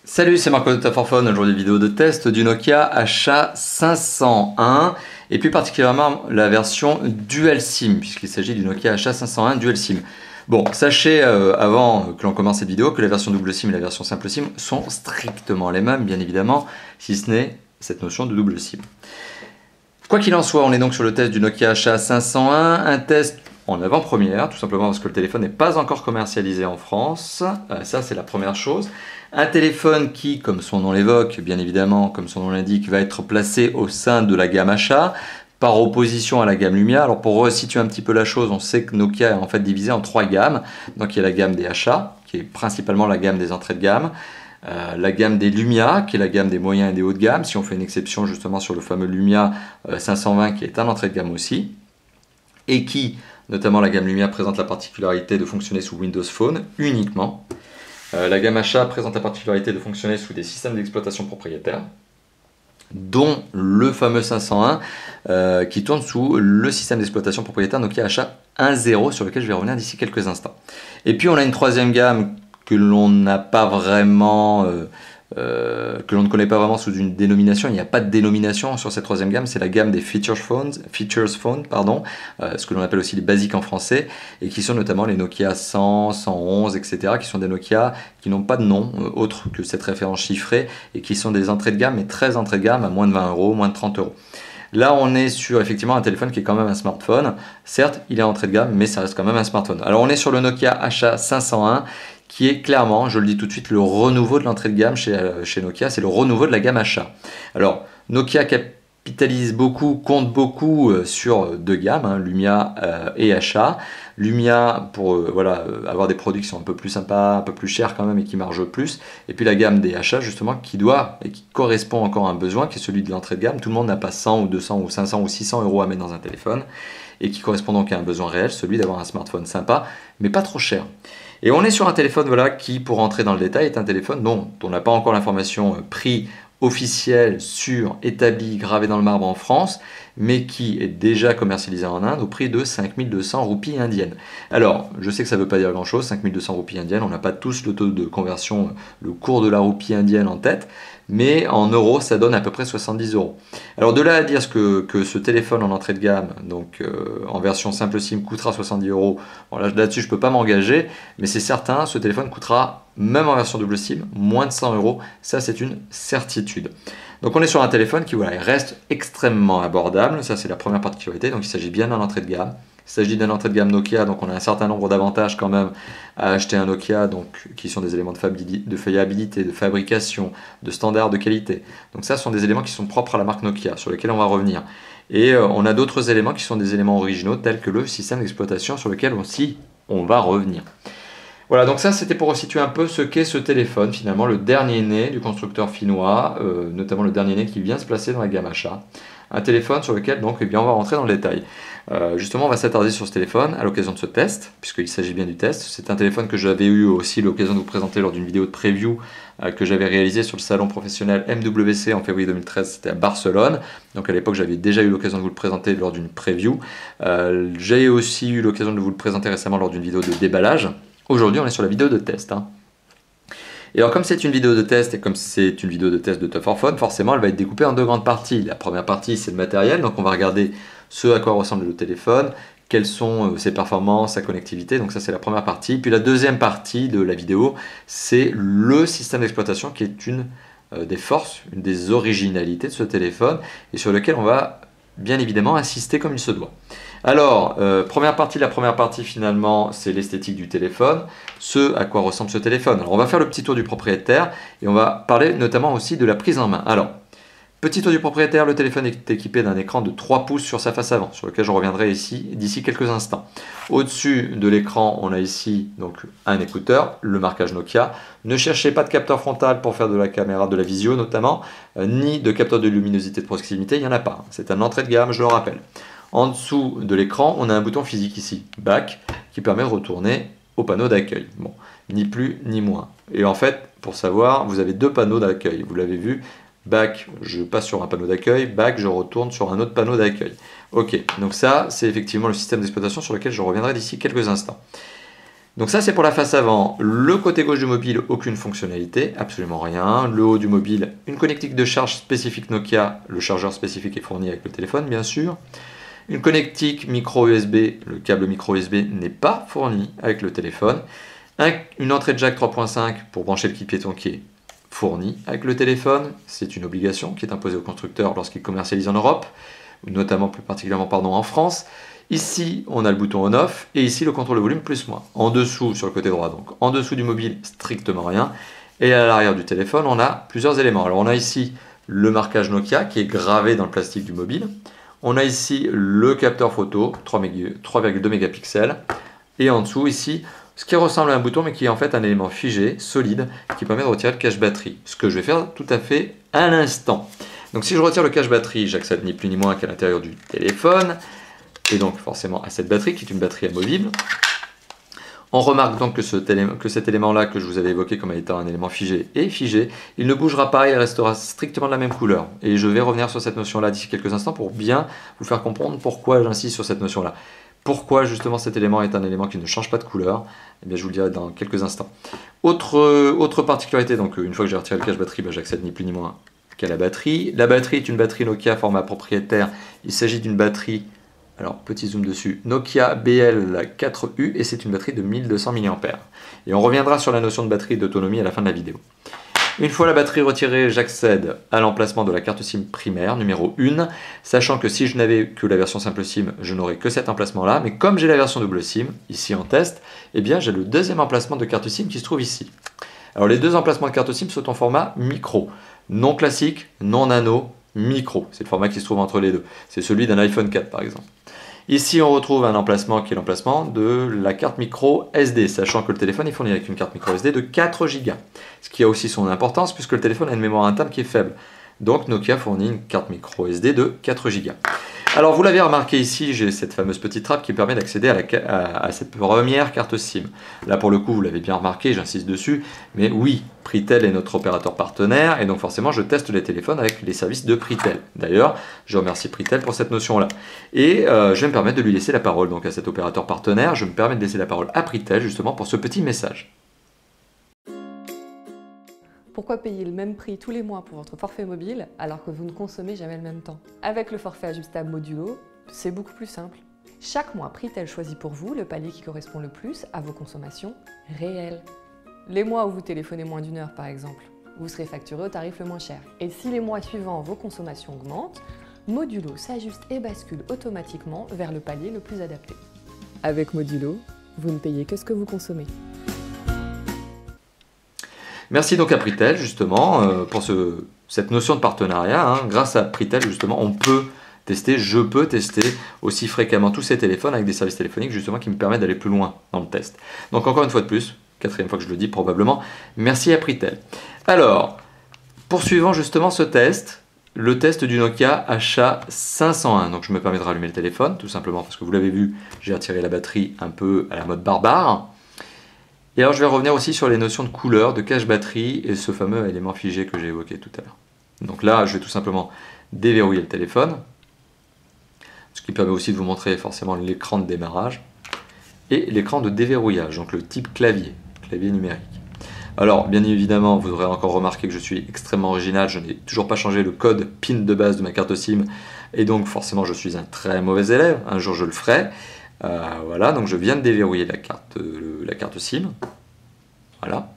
Salut, c'est Marco de Taforphone. Aujourd'hui, vidéo de test du Nokia HA501 et plus particulièrement la version Dual SIM, puisqu'il s'agit du Nokia HA501 Dual SIM. Bon, sachez avant que l'on commence cette vidéo que la version double SIM et la version simple SIM sont strictement les mêmes, bien évidemment, si ce n'est cette notion de double SIM. Quoi qu'il en soit, on est donc sur le test du Nokia HA501, un test en avant-première, tout simplement parce que le téléphone n'est pas encore commercialisé en France. Ça, c'est la première chose. Un téléphone qui, comme son nom l'évoque, bien évidemment, comme son nom l'indique, va être placé au sein de la gamme HA, par opposition à la gamme Lumia. Alors pour resituer un petit peu la chose, on sait que Nokia est en fait divisé en trois gammes. Donc il y a la gamme des HA, qui est principalement la gamme des entrées de gamme. La gamme des Lumia, qui est la gamme des moyens et des hauts de gamme, si on fait une exception justement sur le fameux Lumia 520, qui est un entrée de gamme aussi, et qui, notamment la gamme Lumia, présente la particularité de fonctionner sous Windows Phone uniquement. La gamme HA présente la particularité de fonctionner sous des systèmes d'exploitation propriétaires, dont le fameux 501 qui tourne sous le système d'exploitation propriétaire Nokia HA 1.0 sur lequel je vais revenir d'ici quelques instants. Et puis on a une troisième gamme que l'on n'a pas vraiment, que l'on ne connaît pas vraiment sous une dénomination. Il n'y a pas de dénomination sur cette troisième gamme, c'est la gamme des Features Phones, ce que l'on appelle aussi les basiques en français, et qui sont notamment les Nokia 100, 111, etc., qui sont des Nokia qui n'ont pas de nom autre que cette référence chiffrée, et qui sont des entrées de gamme, mais très entrées de gamme à moins de 20 euros, moins de 30 euros. Là, on est sur effectivement un téléphone qui est quand même un smartphone. Certes, il est en entrée de gamme, mais ça reste quand même un smartphone. Alors, on est sur le Nokia HA501, qui est clairement, je le dis tout de suite, le renouveau de l'entrée de gamme chez Nokia. C'est le renouveau de la gamme HA. Alors, Nokia capitalise beaucoup, compte beaucoup sur deux gammes, Lumia et HA. Lumia pour avoir des produits qui sont un peu plus sympas, un peu plus chers quand même et qui margent plus. Et puis la gamme des HA justement qui doit et qui correspond encore à un besoin qui est celui de l'entrée de gamme. Tout le monde n'a pas 100 ou 200 ou 500 ou 600 euros à mettre dans un téléphone et qui correspond donc à un besoin réel, celui d'avoir un smartphone sympa mais pas trop cher. Et on est sur un téléphone qui, pour entrer dans le détail, est un téléphone dont on n'a pas encore l'information prix officiel, sûr, établi, gravé dans le marbre en France, mais qui est déjà commercialisé en Inde au prix de 5200 roupies indiennes. Alors, je sais que ça ne veut pas dire grand-chose, 5200 roupies indiennes, on n'a pas tous le taux de conversion, le cours de la roupie indienne en tête, mais en euros, ça donne à peu près 70 euros. Alors de là à dire que ce téléphone en entrée de gamme, donc en version simple SIM, coûtera 70 euros, bon, là-dessus je ne peux pas m'engager, mais c'est certain, ce téléphone coûtera, même en version double SIM, moins de 100 euros, ça c'est une certitude. Donc on est sur un téléphone qui reste extrêmement abordable, ça c'est la première particularité, donc il s'agit bien d'un entrée de gamme. Il s'agit d'un entrée de gamme Nokia, donc on a un certain nombre d'avantages quand même à acheter un Nokia, donc, qui sont des éléments de fiabilité, de fabrication, de standards de qualité. Donc ça, ce sont des éléments qui sont propres à la marque Nokia, sur lesquels on va revenir. Et on a d'autres éléments qui sont des éléments originaux, tels que le système d'exploitation, sur lequel aussi on va revenir. Voilà, donc ça c'était pour resituer un peu ce qu'est ce téléphone, finalement le dernier né du constructeur finnois, notamment le dernier né qui vient se placer dans la gamme HA. Un téléphone sur lequel donc, on va rentrer dans le détail. Justement, on va s'attarder sur ce téléphone à l'occasion de ce test, puisqu'il s'agit bien du test. C'est un téléphone que j'avais eu aussi l'occasion de vous présenter lors d'une vidéo de preview que j'avais réalisée sur le salon professionnel MWC en février 2013, c'était à Barcelone. Donc à l'époque, j'avais déjà eu l'occasion de vous le présenter lors d'une preview. J'ai aussi eu l'occasion de vous le présenter récemment lors d'une vidéo de déballage. Aujourd'hui, on est sur la vidéo de test. Et alors comme c'est une vidéo de test et comme c'est une vidéo de test de Taforphone, forcément elle va être découpée en deux grandes parties. La première partie c'est le matériel, donc on va regarder ce à quoi ressemble le téléphone, quelles sont ses performances, sa connectivité, donc ça c'est la première partie. Puis la deuxième partie de la vidéo c'est le système d'exploitation qui est une des forces, une des originalités de ce téléphone et sur lequel on va bien évidemment insister comme il se doit. Alors, la première partie finalement, c'est l'esthétique du téléphone, ce à quoi ressemble ce téléphone. Alors, on va faire le petit tour du propriétaire et on va parler notamment aussi de la prise en main. Alors, petit tour du propriétaire, le téléphone est équipé d'un écran de 3 pouces sur sa face avant, sur lequel je reviendrai ici d'ici quelques instants. Au-dessus de l'écran, on a ici donc un écouteur, le marquage Nokia. Ne cherchez pas de capteur frontal pour faire de la caméra de la visio notamment, ni de capteur de luminosité de proximité, il n'y en a pas. C'est un entrée de gamme, je le rappelle. En dessous de l'écran, on a un bouton physique ici, Back, qui permet de retourner au panneau d'accueil. Bon, ni plus ni moins. Et en fait, pour savoir, vous avez deux panneaux d'accueil. Vous l'avez vu, Back, je passe sur un panneau d'accueil, Back, je retourne sur un autre panneau d'accueil. Ok, donc ça, c'est effectivement le système d'exploitation sur lequel je reviendrai d'ici quelques instants. Donc ça c'est pour la face avant. Le côté gauche du mobile, aucune fonctionnalité, absolument rien. Le haut du mobile, une connectique de charge spécifique Nokia, le chargeur spécifique est fourni avec le téléphone bien sûr. Une connectique micro USB, le câble micro USB n'est pas fourni avec le téléphone. Une entrée de jack 3.5 pour brancher le kit piéton qui est fourni avec le téléphone. C'est une obligation qui est imposée aux constructeurs lorsqu'ils commercialisent en Europe, notamment plus particulièrement en France. Ici, on a le bouton on-off et ici le contrôle de volume plus-moins. En dessous, sur le côté droit, donc en dessous du mobile, strictement rien. Et à l'arrière du téléphone, on a plusieurs éléments. Alors on a ici le marquage Nokia qui est gravé dans le plastique du mobile. On a ici le capteur photo, 3,2 mégapixels. Et en dessous, ici, ce qui ressemble à un bouton mais qui est en fait un élément figé, solide, qui permet de retirer le cache batterie. Ce que je vais faire tout à fait à l'instant. Donc si je retire le cache batterie, j'accède ni plus ni moins qu'à l'intérieur du téléphone. Et donc forcément à cette batterie qui est une batterie amovible. On remarque donc que cet élément-là que je vous avais évoqué comme étant un élément figé est figé. Il ne bougera pas, il restera strictement de la même couleur. Et je vais revenir sur cette notion-là d'ici quelques instants pour bien vous faire comprendre pourquoi j'insiste sur cette notion-là. Pourquoi justement cet élément est un élément qui ne change pas de couleur. Eh bien, je vous le dirai dans quelques instants. Autre particularité, donc une fois que j'ai retiré le cache batterie, j'accède ni plus ni moins qu'à la batterie. La batterie est une batterie Nokia format propriétaire. Il s'agit d'une batterie... Alors, petit zoom dessus, Nokia BL4U et c'est une batterie de 1200 mAh. Et on reviendra sur la notion de batterie d'autonomie à la fin de la vidéo. Une fois la batterie retirée, j'accède à l'emplacement de la carte SIM primaire, numéro 1, sachant que si je n'avais que la version simple SIM, je n'aurais que cet emplacement-là, mais comme j'ai la version double SIM, ici en test, eh bien j'ai le deuxième emplacement de carte SIM qui se trouve ici. Alors les deux emplacements de carte SIM sont en format micro, non classique, non nano, micro. C'est le format qui se trouve entre les deux. C'est celui d'un iPhone 4 par exemple. Ici, on retrouve un emplacement qui est l'emplacement de la carte micro SD, sachant que le téléphone est fourni avec une carte micro SD de 4 Go, ce qui a aussi son importance puisque le téléphone a une mémoire interne qui est faible. Donc Nokia fournit une carte micro SD de 4 Go. Alors vous l'avez remarqué ici, j'ai cette fameuse petite trappe qui permet d'accéder à cette première carte SIM. Là pour le coup, vous l'avez bien remarqué, j'insiste dessus, mais oui, Pritel est notre opérateur partenaire et donc forcément je teste les téléphones avec les services de Pritel. D'ailleurs, je remercie Pritel pour cette notion-là. Et je vais me permettre de lui laisser la parole donc à cet opérateur partenaire, je me permets de laisser la parole à Pritel justement pour ce petit message. Pourquoi payer le même prix tous les mois pour votre forfait mobile alors que vous ne consommez jamais le même temps? Avec le forfait ajustable modulo, c'est beaucoup plus simple. Chaque mois, Pritel choisit pour vous le palier qui correspond le plus à vos consommations réelles. Les mois où vous téléphonez moins d'une heure par exemple, vous serez facturé au tarif le moins cher. Et si les mois suivants, vos consommations augmentent, Modulo s'ajuste et bascule automatiquement vers le palier le plus adapté. Avec Modulo, vous ne payez que ce que vous consommez. Merci donc à Pritel justement pour cette notion de partenariat. Grâce à Pritel justement, on peut tester, je peux tester aussi fréquemment tous ces téléphones avec des services téléphoniques justement qui me permettent d'aller plus loin dans le test. Donc encore une fois de plus, quatrième fois que je le dis probablement, merci à Pritel. Alors, poursuivons justement ce test, le test du Nokia HA501. Donc je me permets de rallumer le téléphone tout simplement parce que vous l'avez vu, j'ai retiré la batterie un peu à la mode barbare. Et alors je vais revenir aussi sur les notions de couleur, de cache batterie et ce fameux élément figé que j'ai évoqué tout à l'heure. Donc là, je vais tout simplement déverrouiller le téléphone, ce qui permet aussi de vous montrer forcément l'écran de démarrage et l'écran de déverrouillage, donc le type clavier numérique. Alors bien évidemment, vous aurez encore remarqué que je suis extrêmement original, je n'ai toujours pas changé le code PIN de base de ma carte SIM et donc forcément je suis un très mauvais élève, un jour je le ferai. Voilà, donc je viens de déverrouiller la carte SIM, voilà,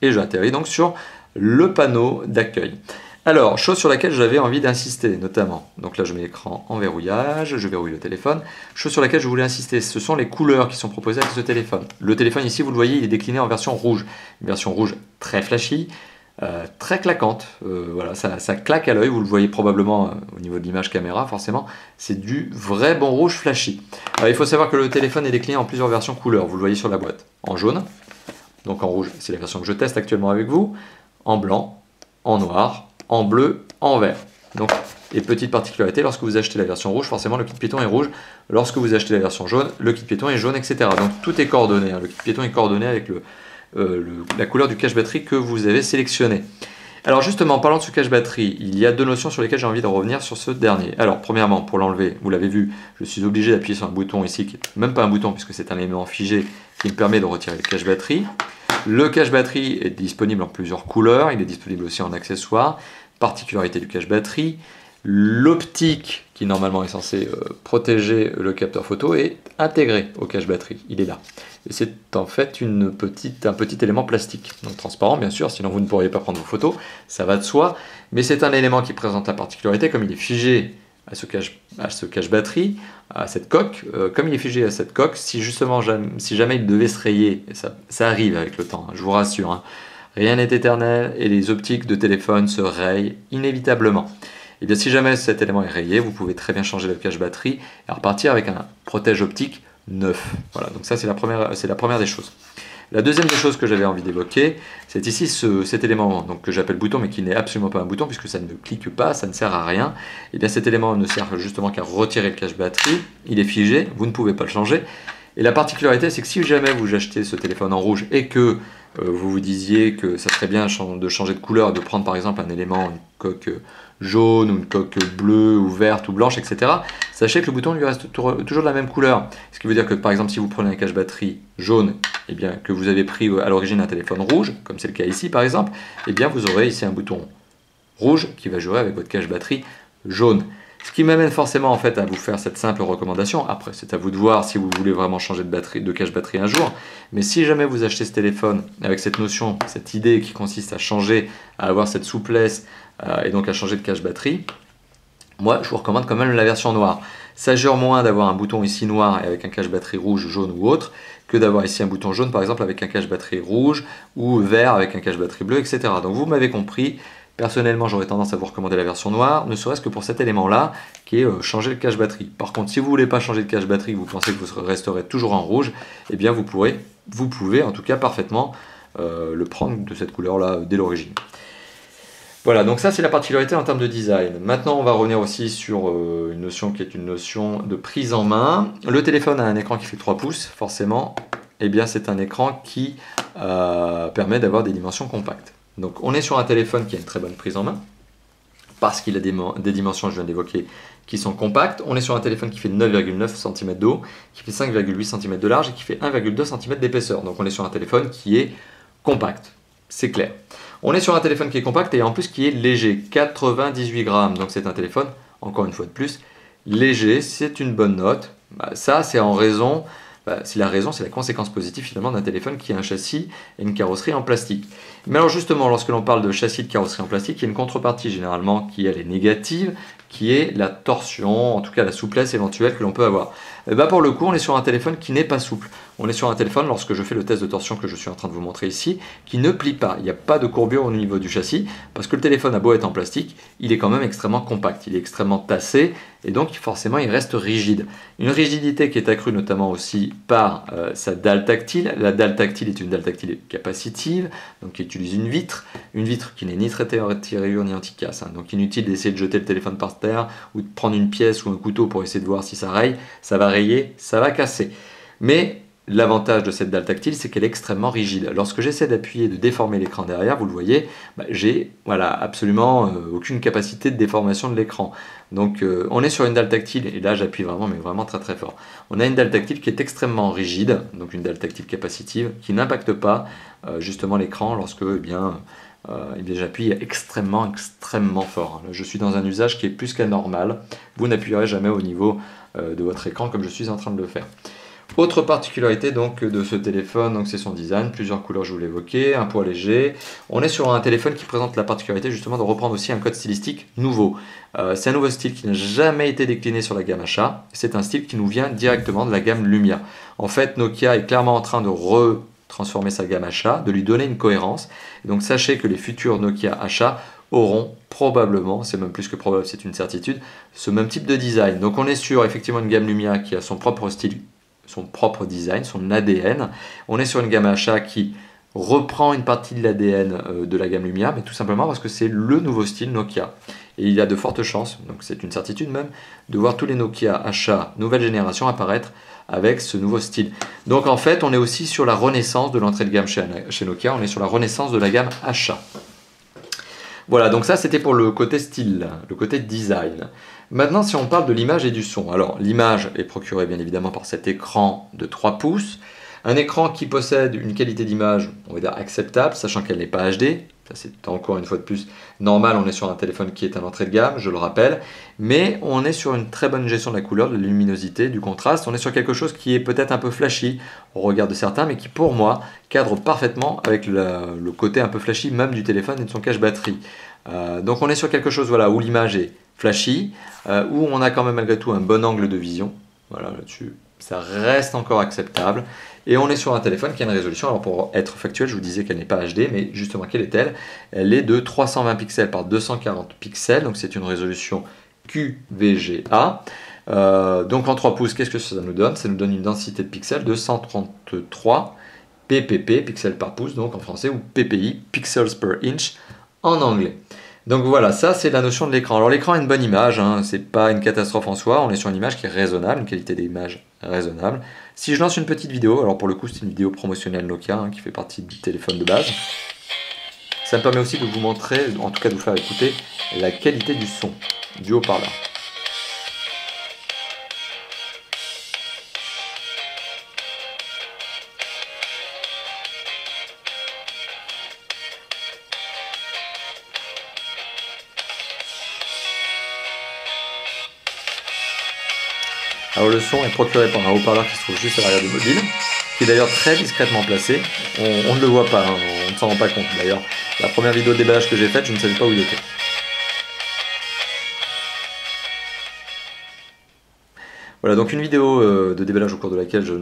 et j'atterris donc sur le panneau d'accueil. Alors, chose sur laquelle j'avais envie d'insister, notamment, donc là je mets l'écran en verrouillage, je verrouille le téléphone, chose sur laquelle je voulais insister, ce sont les couleurs qui sont proposées avec ce téléphone. Le téléphone ici, vous le voyez, il est décliné en version rouge, une version rouge très flashy, très claquante, voilà, ça claque à l'œil, vous le voyez probablement au niveau de l'image caméra, forcément, c'est du vrai bon rouge flashy. Alors, il faut savoir que le téléphone est décliné en plusieurs versions couleurs, vous le voyez sur la boîte, en jaune, donc en rouge, c'est la version que je teste actuellement avec vous, en blanc, en noir, en bleu, en vert. Donc, et petite particularité, lorsque vous achetez la version rouge, forcément le kit piéton est rouge, lorsque vous achetez la version jaune, le kit piéton est jaune, etc. Donc tout est coordonné, le kit piéton est coordonné avec la couleur du cache batterie que vous avez sélectionné. Alors justement, en parlant de ce cache batterie, il y a deux notions sur lesquelles j'ai envie de revenir sur ce dernier. Alors premièrement, pour l'enlever, vous l'avez vu, je suis obligé d'appuyer sur un bouton ici, qui n'est même pas un bouton puisque c'est un élément figé qui me permet de retirer le cache batterie. Le cache batterie est disponible en plusieurs couleurs, il est disponible aussi en accessoires. Particularité du cache batterie, l'optique qui normalement est censée protéger le capteur photo est intégré au cache batterie, il est là. Et c'est en fait un petit élément plastique, donc transparent bien sûr, sinon vous ne pourriez pas prendre vos photos, ça va de soi, mais c'est un élément qui présente la particularité, comme il est figé à ce cache batterie, à cette coque, comme il est figé à cette coque, si jamais il devait se rayer, et ça arrive avec le temps, hein, je vous rassure, hein, rien n'est éternel et les optiques de téléphone se rayent inévitablement. Et bien si jamais cet élément est rayé, vous pouvez très bien changer le cache batterie et repartir avec un protège optique neuf. Voilà, donc ça c'est la première des choses. La deuxième des choses que j'avais envie d'évoquer, c'est ici cet élément donc, que j'appelle bouton, mais qui n'est absolument pas un bouton puisque ça ne clique pas, ça ne sert à rien. Et bien cet élément ne sert justement qu'à retirer le cache batterie, il est figé, vous ne pouvez pas le changer. Et la particularité, c'est que si jamais vous achetez ce téléphone en rouge et que vous vous disiez que ça serait bien de changer de couleur, de prendre par exemple un élément, une coque jaune ou une coque bleue ou verte ou blanche, etc. Sachez que le bouton lui reste toujours de la même couleur. Ce qui veut dire que par exemple si vous prenez un cache batterie jaune, et bien, que vous avez pris à l'origine un téléphone rouge, comme c'est le cas ici par exemple, et bien vous aurez ici un bouton rouge qui va jouer avec votre cache batterie jaune. Ce qui m'amène forcément en fait à vous faire cette simple recommandation. Après, c'est à vous de voir si vous voulez vraiment changer de cache batterie un jour. Mais si jamais vous achetez ce téléphone avec cette notion, cette idée qui consiste à changer, à avoir cette souplesse et donc à changer de cache batterie, moi je vous recommande quand même la version noire. Ça gère moins d'avoir un bouton ici noir et avec un cache batterie rouge, jaune ou autre, que d'avoir ici un bouton jaune par exemple avec un cache batterie rouge ou vert avec un cache batterie bleu, etc. Donc vous m'avez compris. Personnellement, j'aurais tendance à vous recommander la version noire, ne serait-ce que pour cet élément-là, qui est changer le cache batterie. Par contre, si vous ne voulez pas changer de cache batterie, vous pensez que vous resterez toujours en rouge, eh bien vous pouvez en tout cas parfaitement le prendre de cette couleur-là dès l'origine. Voilà, donc ça c'est la particularité en termes de design. Maintenant, on va revenir aussi sur une notion qui est une notion de prise en main. Le téléphone a un écran qui fait 3 pouces, forcément, eh bien c'est un écran qui permet d'avoir des dimensions compactes. Donc on est sur un téléphone qui a une très bonne prise en main, parce qu'il a des dimensions, je viens d'évoquer, qui sont compactes. On est sur un téléphone qui fait 9,9 cm de haut, qui fait 5,8 cm de large et qui fait 1,2 cm d'épaisseur. Donc on est sur un téléphone qui est compact, c'est clair. On est sur un téléphone qui est compact et en plus qui est léger, 98 grammes. Donc c'est un téléphone, encore une fois de plus, léger, c'est une bonne note. Ça c'est en raison... c'est la conséquence positive finalement d'un téléphone qui a un châssis et une carrosserie en plastique. Mais alors justement, lorsque l'on parle de châssis de carrosserie en plastique, il y a une contrepartie généralement qui elle est négative, qui est la torsion, en tout cas la souplesse éventuelle que l'on peut avoir. Pour le coup, on est sur un téléphone qui n'est pas souple. On est sur un téléphone, lorsque je fais le test de torsion que je suis en train de vous montrer ici, qui ne plie pas. Il n'y a pas de courbure au niveau du châssis, parce que le téléphone a beau être en plastique, il est quand même extrêmement compact, il est extrêmement tassé, et donc forcément il reste rigide. Une rigidité qui est accrue notamment aussi par sa dalle tactile. La dalle tactile est une dalle tactile capacitive, donc qui utilise une vitre qui n'est ni traitée anti-rayures ni anti-casse. Donc inutile d'essayer de jeter le téléphone par terre ou de prendre une pièce ou un couteau pour essayer de voir si ça raye, ça va rayer, ça va casser. Mais l'avantage de cette dalle tactile, c'est qu'elle est extrêmement rigide. Lorsque j'essaie d'appuyer et de déformer l'écran derrière, vous le voyez, j'ai absolument aucune capacité de déformation de l'écran. Donc on est sur une dalle tactile, et là j'appuie vraiment, mais vraiment très très fort. On a une dalle tactile qui est extrêmement rigide, donc une dalle tactile capacitive, qui n'impacte pas justement l'écran lorsque j'appuie extrêmement fort. Là, je suis dans un usage qui est plus qu'anormal. Vous n'appuierez jamais au niveau de votre écran comme je suis en train de le faire. Autre particularité donc de ce téléphone, c'est son design, plusieurs couleurs je vous l'évoquais, un poids léger. On est sur un téléphone qui présente la particularité justement de reprendre aussi un code stylistique nouveau. C'est un nouveau style qui n'a jamais été décliné sur la gamme Asha, c'est un style qui nous vient directement de la gamme Lumia. En fait, Nokia est clairement en train de retransformer sa gamme Asha, de lui donner une cohérence. Et donc sachez que les futurs Nokia Asha auront probablement, c'est même plus que probable, c'est une certitude, ce même type de design. Donc on est sur effectivement une gamme Lumia qui a son propre style, son propre design, son ADN. On est sur une gamme Asha qui reprend une partie de l'ADN de la gamme Lumia, mais tout simplement parce que c'est le nouveau style Nokia. Et il y a de fortes chances, donc c'est une certitude même, de voir tous les Nokia Asha nouvelle génération apparaître avec ce nouveau style. Donc en fait, on est aussi sur la renaissance de l'entrée de gamme chez Nokia, on est sur la renaissance de la gamme Asha. Voilà, donc ça c'était pour le côté style, le côté design. Maintenant, si on parle de l'image et du son, alors l'image est procurée bien évidemment par cet écran de 3 pouces, un écran qui possède une qualité d'image, on va dire acceptable, sachant qu'elle n'est pas HD, ça c'est encore une fois de plus normal, on est sur un téléphone qui est à l'entrée de gamme, je le rappelle, mais on est sur une très bonne gestion de la couleur, de la luminosité, du contraste, on est sur quelque chose qui est peut-être un peu flashy au regard de certains, mais qui pour moi cadre parfaitement avec le côté un peu flashy même du téléphone et de son cache batterie. Donc on est sur quelque chose voilà, où l'image est flashy, où on a quand même malgré tout un bon angle de vision, voilà là-dessus ça reste encore acceptable, et on est sur un téléphone qui a une résolution, alors pour être factuel je vous disais qu'elle n'est pas HD, mais justement quelle est-elle? Elle est de 320 pixels par 240 pixels, donc c'est une résolution QVGA. Donc en 3 pouces, qu'est-ce que ça nous donne? Ça nous donne une densité de pixels de 133 ppp, pixels par pouce, donc en français, ou ppi, pixels per inch, en anglais. Donc voilà, ça c'est la notion de l'écran. Alors l'écran a une bonne image, hein, c'est pas une catastrophe en soi, on est sur une image qui est raisonnable, une qualité d'image raisonnable. Si je lance une petite vidéo, alors pour le coup c'est une vidéo promotionnelle Nokia, hein, qui fait partie du téléphone de base, ça me permet aussi de vous montrer, en tout cas de vous faire écouter, la qualité du son, du haut-parleur. Alors le son est procuré par un haut-parleur qui se trouve juste à l'arrière du mobile, qui est d'ailleurs très discrètement placé. On ne le voit pas, hein, on ne s'en rend pas compte. D'ailleurs, la première vidéo de déballage que j'ai faite, je ne savais pas où il était. Voilà, donc une vidéo de déballage au cours de laquelle je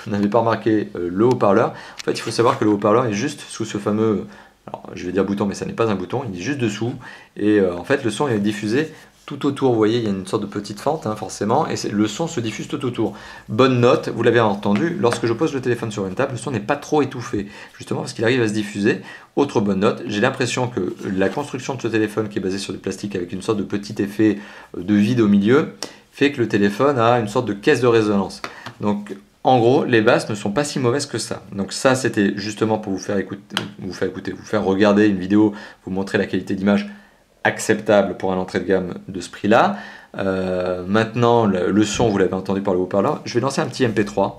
n'avais pas remarqué le haut-parleur. En fait, il faut savoir que le haut-parleur est juste sous ce fameux, alors je vais dire bouton, mais ça n'est pas un bouton, il est juste dessous. Et en fait, le son est diffusé tout autour, vous voyez, il y a une sorte de petite fente, hein, forcément, et le son se diffuse tout autour. Bonne note, vous l'avez entendu, lorsque je pose le téléphone sur une table, le son n'est pas trop étouffé, justement parce qu'il arrive à se diffuser. Autre bonne note, j'ai l'impression que la construction de ce téléphone, qui est basé sur du plastique avec une sorte de petit effet de vide au milieu, fait que le téléphone a une sorte de caisse de résonance. Donc, en gros, les basses ne sont pas si mauvaises que ça. Donc ça, c'était justement pour vous faire regarder une vidéo, vous montrer la qualité d'image acceptable pour un entrée de gamme de ce prix-là. Maintenant, le son, vous l'avez entendu par le haut-parleur. Je vais lancer un petit MP3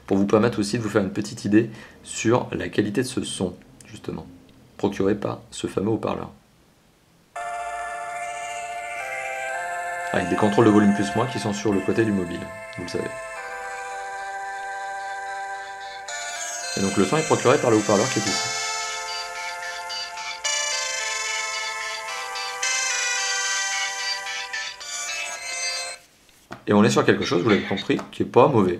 pour vous permettre aussi de vous faire une petite idée sur la qualité de ce son, justement, procuré par ce fameux haut-parleur. Avec des contrôles de volume plus-moins qui sont sur le côté du mobile, vous le savez. Et donc le son est procuré par le haut-parleur qui est ici. Et on est sur quelque chose, vous l'avez compris, qui n'est pas mauvais.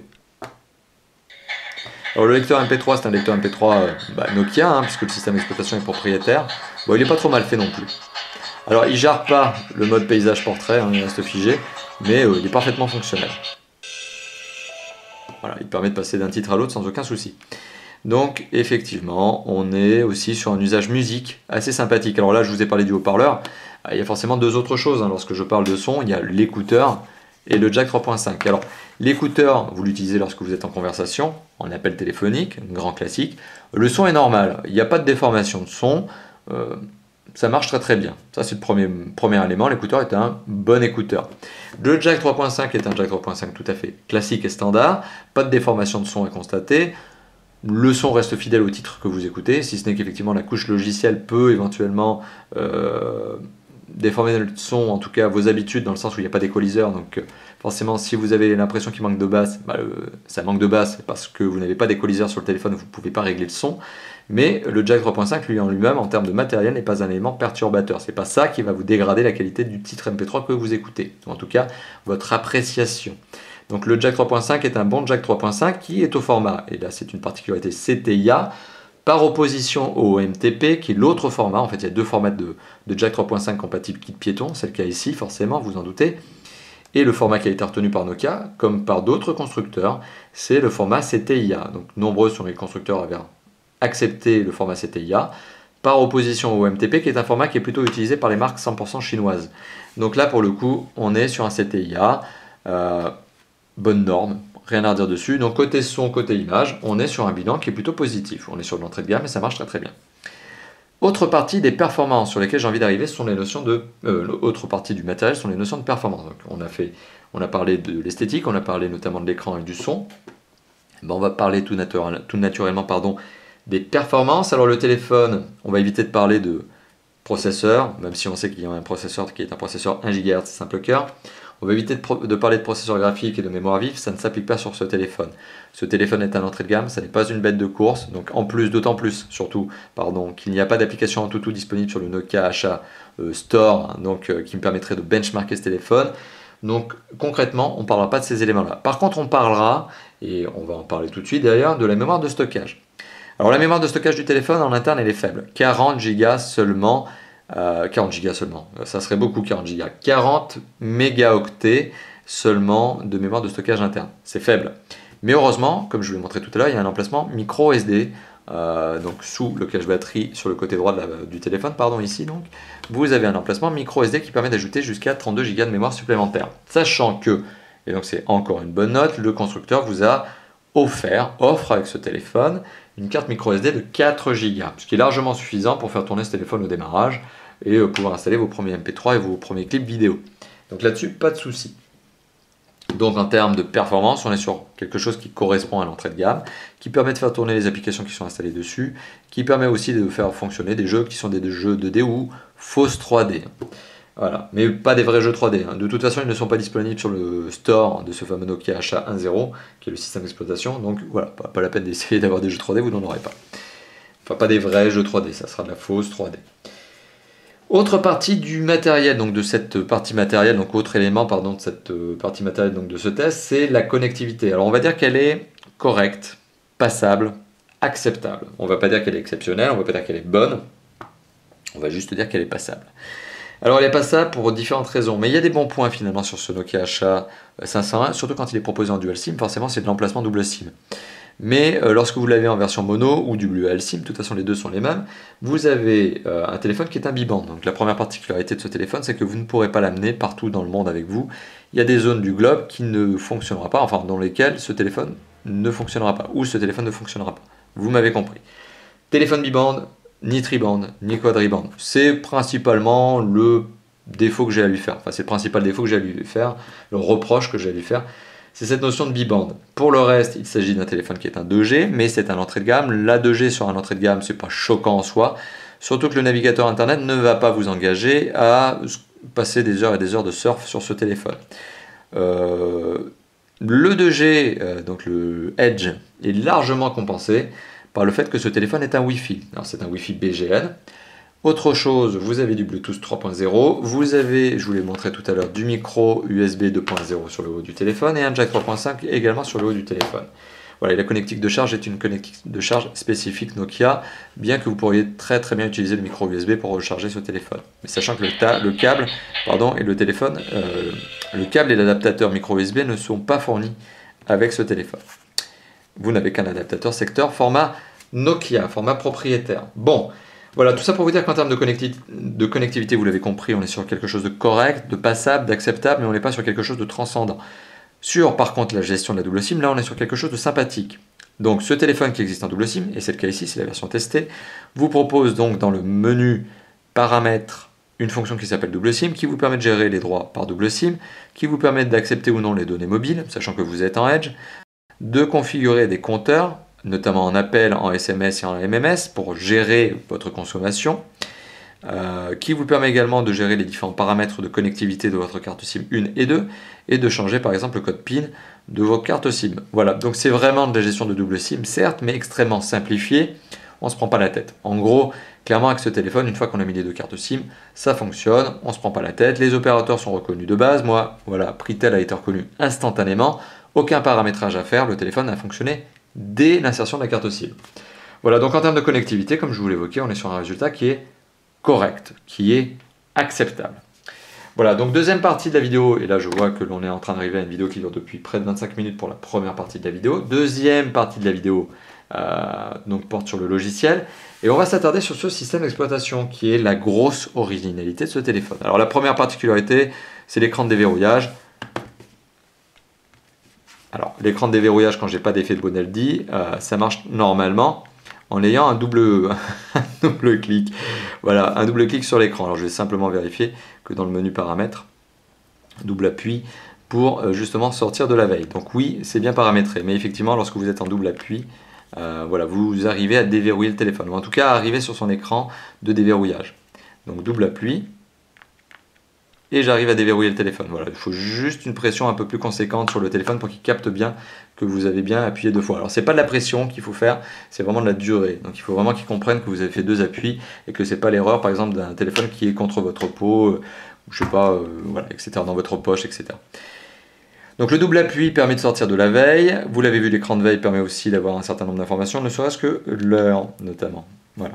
Alors le lecteur MP3, c'est un lecteur MP3 Nokia, hein, puisque le système d'exploitation est propriétaire. Bon, il n'est pas trop mal fait non plus. Alors il ne gère pas le mode paysage portrait, hein, il reste figé, mais il est parfaitement fonctionnel. Voilà, il permet de passer d'un titre à l'autre sans aucun souci. Donc effectivement, on est aussi sur un usage musique assez sympathique. Alors là, je vous ai parlé du haut-parleur, il y a forcément deux autres choses, hein. Lorsque je parle de son, il y a l'écouteur et le jack 3.5. Alors l'écouteur, vous l'utilisez lorsque vous êtes en conversation, en appel téléphonique, un grand classique. Le son est normal, il n'y a pas de déformation de son, ça marche très très bien. Ça c'est le premier élément, l'écouteur est un bon écouteur. Le jack 3.5 est un jack 3.5 tout à fait classique et standard, pas de déformation de son à constater. Le son reste fidèle au titre que vous écoutez, si ce n'est qu'effectivement la couche logicielle peut éventuellement déformer le son, en tout cas vos habitudes, dans le sens où il n'y a pas d'équaliseur. Donc forcément, si vous avez l'impression qu'il manque de basse, ça manque de basse parce que vous n'avez pas d'équaliseur sur le téléphone, vous ne pouvez pas régler le son. Mais le jack 3.5 lui en lui-même, en termes de matériel, n'est pas un élément perturbateur. C'est pas ça qui va vous dégrader la qualité du titre MP3 que vous écoutez, ou en tout cas votre appréciation. Donc le jack 3.5 est un bon jack 3.5 qui est au format, et là c'est une particularité CTIA, par opposition au MTP qui est l'autre format. En fait il y a deux formats de jack 3.5 compatibles kit piéton, c'est le cas ici forcément, vous en doutez. Et le format qui a été retenu par Nokia, comme par d'autres constructeurs, c'est le format CTIA. Donc nombreux sont les constructeurs à avoir accepté le format CTIA, par opposition au MTP qui est un format qui est plutôt utilisé par les marques 100% chinoises. Donc là pour le coup on est sur un CTIA, bonne norme, rien à redire dessus. Donc côté son, côté image, on est sur un bilan qui est plutôt positif. On est sur de l'entrée de gamme et ça marche très très bien. Autre partie des performances sur lesquelles j'ai envie d'arriver, ce sont les notions de... autre partie du matériel sont les notions de performance. Donc, on a parlé de l'esthétique, on a parlé notamment de l'écran et du son. Ben, on va parler tout naturellement des performances. Alors le téléphone, on va éviter de parler de processeur, même si on sait qu'il y a un processeur qui est un processeur 1 GHz simple cœur. On va éviter de parler de processeur graphique et de mémoire vive, ça ne s'applique pas sur ce téléphone. Ce téléphone est un entrée de gamme, ça n'est pas une bête de course, donc d'autant plus, qu'il n'y a pas d'application Antutu disponible sur le Nokia Asha Store, qui me permettrait de benchmarker ce téléphone. Donc concrètement, on ne parlera pas de ces éléments-là. Par contre, on parlera, et on va en parler tout de suite d'ailleurs, de la mémoire de stockage. Alors la mémoire de stockage du téléphone en interne, elle est faible, 40 Go seulement. 40 Go seulement, ça serait beaucoup 40 Go. 40 mégaoctets seulement de mémoire de stockage interne, c'est faible. Mais heureusement, comme je vous l'ai montré tout à l'heure, il y a un emplacement micro SD, donc sous le cache batterie sur le côté droit du téléphone, ici donc, vous avez un emplacement micro SD qui permet d'ajouter jusqu'à 32 Go de mémoire supplémentaire. Sachant que, et donc c'est encore une bonne note, le constructeur vous a offre avec ce téléphone une carte micro SD de 4 Go, ce qui est largement suffisant pour faire tourner ce téléphone au démarrage et pouvoir installer vos premiers MP3 et vos premiers clips vidéo. Donc là-dessus, pas de souci. Donc en termes de performance, on est sur quelque chose qui correspond à l'entrée de gamme, qui permet de faire tourner les applications qui sont installées dessus, qui permet aussi de faire fonctionner des jeux qui sont des jeux 2D ou fausses 3D. Voilà, mais pas des vrais jeux 3D. De toute façon, ils ne sont pas disponibles sur le store de ce fameux Nokia Asha 1.0, qui est le système d'exploitation. Donc voilà, pas la peine d'essayer d'avoir des jeux 3D, vous n'en aurez pas. Enfin, pas des vrais jeux 3D, ça sera de la fausse 3D. Autre partie du matériel, donc de cette partie matérielle, donc autre élément, de cette partie matérielle donc de ce test, c'est la connectivité. Alors on va dire qu'elle est correcte, passable, acceptable. On ne va pas dire qu'elle est exceptionnelle, on ne va pas dire qu'elle est bonne, on va juste dire qu'elle est passable. Alors elle est passable pour différentes raisons, mais il y a des bons points finalement sur ce Nokia Asha 501, surtout quand il est proposé en dual SIM, forcément c'est de l'emplacement double SIM. Mais lorsque vous l'avez en version mono ou dual SIM, de toute façon les deux sont les mêmes, vous avez un téléphone qui est un biband. Donc la première particularité de ce téléphone, c'est que vous ne pourrez pas l'amener partout dans le monde avec vous. Il y a des zones du globe qui ne fonctionneront pas, enfin dans lesquelles ce téléphone ne fonctionnera pas, ou ce téléphone ne fonctionnera pas. Vous m'avez compris. Téléphone biband, ni triband, ni quadriband. C'est principalement le défaut que j'ai à lui faire. Enfin, c'est le principal défaut que j'ai à lui faire, le reproche que j'ai à lui faire. C'est cette notion de biband. Pour le reste, il s'agit d'un téléphone qui est un 2G, mais c'est un entrée de gamme. La 2G sur un entrée de gamme, c'est pas choquant en soi. Surtout que le navigateur internet ne va pas vous engager à passer des heures et des heures de surf sur ce téléphone. Le 2G, donc le Edge, est largement compensé par le fait que ce téléphone est un Wi-Fi. Alors c'est un Wi-Fi BGN. Autre chose, vous avez du Bluetooth 3.0, vous avez, je vous l'ai montré tout à l'heure, du micro USB 2.0 sur le haut du téléphone et un jack 3.5 également sur le haut du téléphone. Voilà, et la connectique de charge est une connectique de charge spécifique Nokia, bien que vous pourriez très bien utiliser le micro USB pour recharger ce téléphone. Mais sachant que le câble et le téléphone, le câble et l'adaptateur micro USB ne sont pas fournis avec ce téléphone. Vous n'avez qu'un adaptateur secteur format Nokia, format propriétaire. Bon, voilà, tout ça pour vous dire qu'en termes de connectivité, vous l'avez compris, on est sur quelque chose de correct, de passable, d'acceptable, mais on n'est pas sur quelque chose de transcendant. Sur, par contre, la gestion de la double SIM, là, on est sur quelque chose de sympathique. Donc, ce téléphone qui existe en double SIM, et c'est le cas ici, c'est la version testée, vous propose donc dans le menu paramètres une fonction qui s'appelle double SIM, qui vous permet de gérer les droits par double SIM, qui vous permet d'accepter ou non les données mobiles, sachant que vous êtes en Edge, de configurer des compteurs, notamment en appel, en SMS et en MMS, pour gérer votre consommation, qui vous permet également de gérer les différents paramètres de connectivité de votre carte SIM 1 et 2, et de changer par exemple le code PIN de vos cartes SIM. Voilà, donc c'est vraiment de la gestion de double SIM, certes, mais extrêmement simplifiée, on ne se prend pas la tête. En gros, clairement avec ce téléphone, une fois qu'on a mis les deux cartes SIM, ça fonctionne, on ne se prend pas la tête, les opérateurs sont reconnus de base, moi, voilà, Pritel a été reconnu instantanément, aucun paramétrage à faire, le téléphone a fonctionné dès l'insertion de la carte SIM. Voilà, donc en termes de connectivité, comme je vous l'évoquais, on est sur un résultat qui est correct, qui est acceptable. Voilà, donc deuxième partie de la vidéo, et là je vois que l'on est en train d'arriver à une vidéo qui dure depuis près de 25 minutes pour la première partie de la vidéo. Deuxième partie de la vidéo donc porte sur le logiciel, et on va s'attarder sur ce système d'exploitation qui est la grosse originalité de ce téléphone. Alors la première particularité, c'est l'écran de déverrouillage. Alors l'écran de déverrouillage, quand j'ai pas d'effet de Bonaldi, ça marche normalement en ayant un double, un double clic. Voilà, un double clic sur l'écran. Alors je vais simplement vérifier que dans le menu paramètres, double appui pour justement sortir de la veille. Donc oui, c'est bien paramétré, mais effectivement, lorsque vous êtes en double appui, voilà, vous arrivez à déverrouiller le téléphone, ou en tout cas à arriver sur son écran de déverrouillage. Donc double appui, et j'arrive à déverrouiller le téléphone. Voilà, il faut juste une pression un peu plus conséquente sur le téléphone pour qu'il capte bien que vous avez bien appuyé 2 fois. Alors c'est pas de la pression qu'il faut faire, c'est vraiment de la durée. Donc il faut vraiment qu'il comprenne que vous avez fait 2 appuis et que c'est pas l'erreur par exemple d'un téléphone qui est contre votre peau, je sais pas, voilà, etc., dans votre poche, etc. Donc le double appui permet de sortir de la veille. Vous l'avez vu, l'écran de veille permet aussi d'avoir un certain nombre d'informations, ne serait-ce que l'heure notamment. Voilà.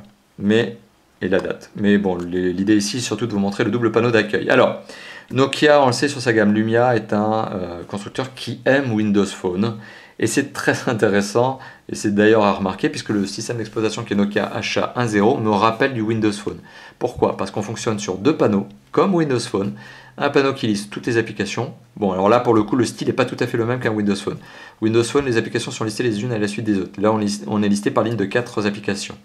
Et la date. Mais bon, l'idée ici, surtout de vous montrer le double panneau d'accueil. Alors, Nokia, on le sait, sur sa gamme Lumia, est un constructeur qui aime Windows Phone. Et c'est très intéressant, et c'est d'ailleurs à remarquer, puisque le système d'exploitation qui est Nokia HA10 me rappelle du Windows Phone. Pourquoi? Parce qu'on fonctionne sur 2 panneaux, comme Windows Phone. Un panneau qui liste toutes les applications. Bon, alors là, pour le coup, le style n'est pas tout à fait le même qu'un Windows Phone. Windows Phone, les applications sont listées les unes à la suite des autres. Là, on est listé par ligne de 4 applications.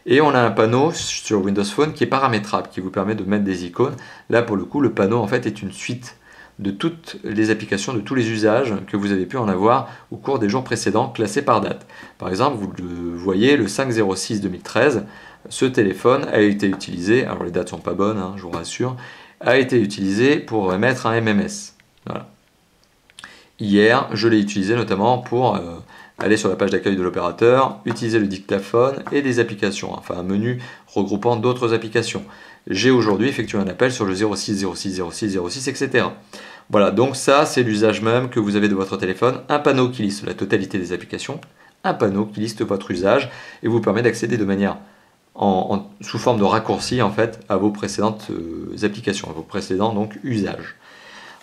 Et on a un panneau sur Windows Phone qui est paramétrable, qui vous permet de mettre des icônes. Là, pour le coup, le panneau en fait est une suite de toutes les applications, de tous les usages que vous avez pu en avoir au cours des jours précédents, classés par date. Par exemple, vous le voyez, le 5/06/2013, ce téléphone a été utilisé, alors les dates sont pas bonnes, hein, je vous rassure, a été utilisé pour émettre un MMS. Voilà. Hier, je l'ai utilisé notamment pour aller sur la page d'accueil de l'opérateur, utiliser le dictaphone et des applications, enfin un menu regroupant d'autres applications. J'ai aujourd'hui effectué un appel sur le 06 06 06 06, etc. Voilà, donc ça c'est l'usage même que vous avez de votre téléphone, un panneau qui liste la totalité des applications, un panneau qui liste votre usage et vous permet d'accéder de manière sous forme de raccourci en fait à vos précédentes applications, à vos précédents donc usages.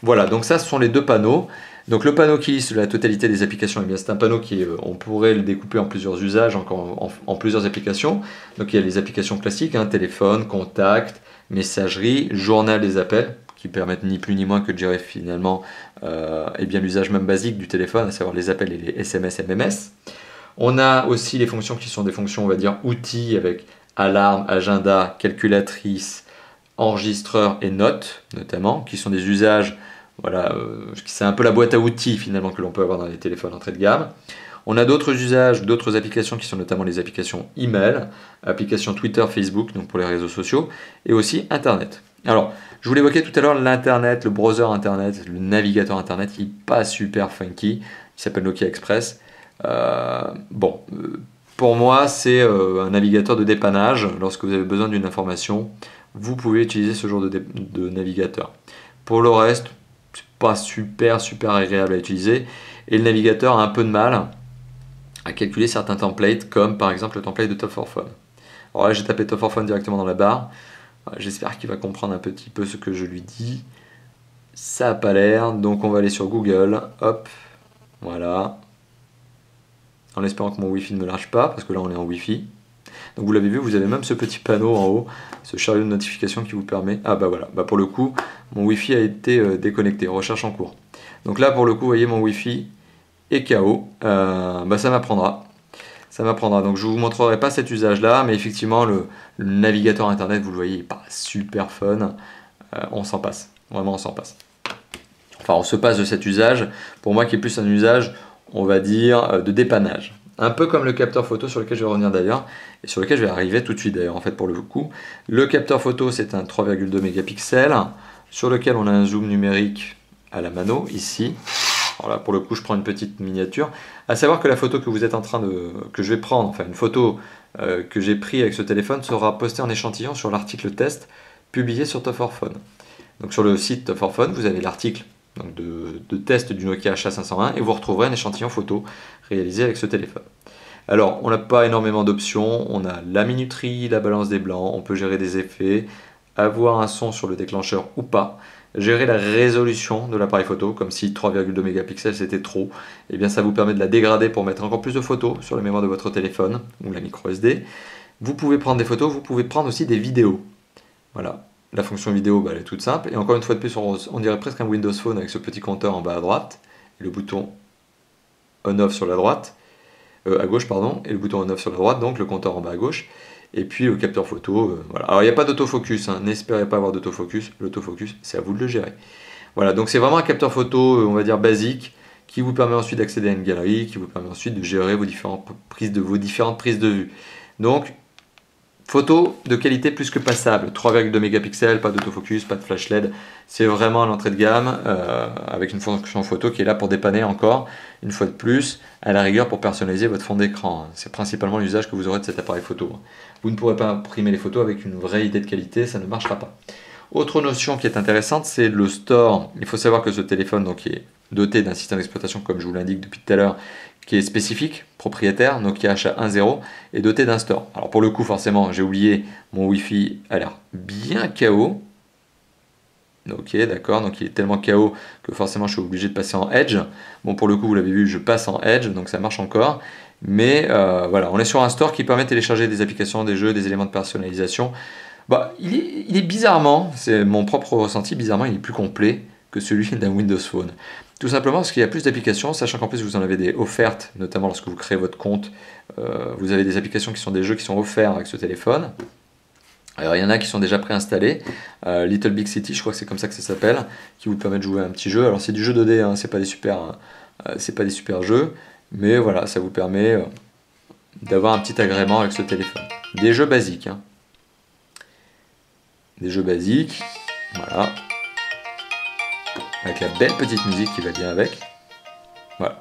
Voilà, donc ça ce sont les 2 panneaux. Donc le panneau qui liste la totalité des applications, eh bien c'est un panneau qui on pourrait le découper en plusieurs usages, en plusieurs applications. Donc il y a les applications classiques, hein, téléphone, contact, messagerie, journal des appels, qui permettent ni plus ni moins que de gérer finalement eh bien l'usage même basique du téléphone, à savoir les appels et les SMS, MMS. On a aussi les fonctions qui sont des fonctions, on va dire, outils, avec alarme, agenda, calculatrice, enregistreur et notes, notamment, qui sont des usages. Voilà, c'est un peu la boîte à outils finalement que l'on peut avoir dans les téléphones entrée de gamme. On a d'autres usages, d'autres applications qui sont notamment les applications email, applications Twitter, Facebook, donc pour les réseaux sociaux, et aussi Internet. Alors, je vous l'évoquais tout à l'heure, l'Internet, le browser Internet, le navigateur Internet, il n'est pas super funky, il s'appelle Nokia Express. Pour moi, c'est un navigateur de dépannage. Lorsque vous avez besoin d'une information, vous pouvez utiliser ce genre de navigateur. Pour le reste, c'est pas super agréable à utiliser et le navigateur a un peu de mal à calculer certains templates comme par exemple le template de Top 4 Phone. Alors là j'ai tapé Top 4 Phone directement dans la barre, j'espère qu'il va comprendre un petit peu ce que je lui dis. Ça n'a pas l'air, donc on va aller sur Google, hop, voilà, en espérant que mon Wi-Fi ne me lâche pas parce que là on est en Wi-Fi. Donc vous l'avez vu, vous avez même ce petit panneau en haut, ce chariot de notification qui vous permet... Ah bah voilà, bah pour le coup, mon Wi-Fi a été déconnecté, recherche en cours. Donc là pour le coup, vous voyez mon Wi-Fi est KO, ça m'apprendra. Ça m'apprendra, donc je ne vous montrerai pas cet usage-là, mais effectivement le navigateur internet, vous le voyez, il n'est pas super fun, on s'en passe, vraiment on s'en passe. Enfin on se passe de cet usage, pour moi qui est plus un usage, on va dire, de dépannage. Un peu comme le capteur photo sur lequel je vais revenir d'ailleurs, et sur lequel je vais arriver tout de suite d'ailleurs en fait pour le coup. Le capteur photo c'est un 3,2 mégapixels, sur lequel on a un zoom numérique à la mano, ici. Alors là pour le coup je prends une petite miniature. À savoir que la photo que vous êtes en train que je vais prendre, enfin une photo que j'ai prise avec ce téléphone sera postée en échantillon sur l'article test publié sur Top 4 Phone. Donc sur le site Top 4 Phone, vous avez l'article de test du Nokia HA501 et vous retrouverez un échantillon photo réalisé avec ce téléphone. Alors, on n'a pas énormément d'options, on a la minuterie, la balance des blancs, on peut gérer des effets, avoir un son sur le déclencheur ou pas, gérer la résolution de l'appareil photo, comme si 3,2 mégapixels c'était trop, et bien ça vous permet de la dégrader pour mettre encore plus de photos sur la mémoire de votre téléphone ou la micro SD. Vous pouvez prendre des photos, vous pouvez prendre aussi des vidéos. Voilà. La fonction vidéo, elle est toute simple. Et encore une fois de plus, on dirait presque un Windows Phone avec ce petit compteur en bas à droite et le bouton on-off sur la droite. à gauche, pardon, et le bouton on-off sur la droite, donc le compteur en bas à gauche. Et puis le capteur photo, voilà. Alors il n'y a pas d'autofocus, hein, n'espérez pas avoir d'autofocus. L'autofocus, c'est à vous de le gérer. Voilà, donc c'est vraiment un capteur photo, on va dire basique, qui vous permet ensuite d'accéder à une galerie, qui vous permet ensuite de gérer vos différentes prises de vue. Donc, photo de qualité plus que passable, 3,2 mégapixels, pas d'autofocus, pas de flash LED, c'est vraiment l'entrée de gamme avec une fonction photo qui est là pour dépanner encore, une fois de plus, à la rigueur pour personnaliser votre fond d'écran. C'est principalement l'usage que vous aurez de cet appareil photo. Vous ne pourrez pas imprimer les photos avec une vraie idée de qualité, ça ne marchera pas. Autre notion qui est intéressante, c'est le store. Il faut savoir que ce téléphone donc, est doté d'un système d'exploitation, comme je vous l'indique depuis tout à l'heure, qui est spécifique, propriétaire, Nokia HA10, est doté d'un store. Alors pour le coup, forcément, j'ai oublié, mon Wi-Fi a l'air bien KO. Ok, d'accord, donc il est tellement KO que forcément je suis obligé de passer en Edge. Bon, pour le coup, vous l'avez vu, je passe en Edge, donc ça marche encore. Mais voilà, on est sur un store qui permet de télécharger des applications, des jeux, des éléments de personnalisation. Bah, il est bizarrement, c'est mon propre ressenti, bizarrement il est plus complet que celui d'un Windows Phone. Tout simplement parce qu'il y a plus d'applications, sachant qu'en plus vous en avez des offertes, notamment lorsque vous créez votre compte, vous avez des applications qui sont des jeux qui sont offerts avec ce téléphone. Alors il y en a qui sont déjà préinstallés, Little Big City, je crois que c'est comme ça que ça s'appelle, qui vous permet de jouer à un petit jeu. Alors c'est du jeu 2D, hein, c'est pas des super jeux, mais voilà, ça vous permet d'avoir un petit agrément avec ce téléphone. Des jeux basiques, hein. Des jeux basiques, voilà, avec la belle petite musique qui va bien avec. Voilà.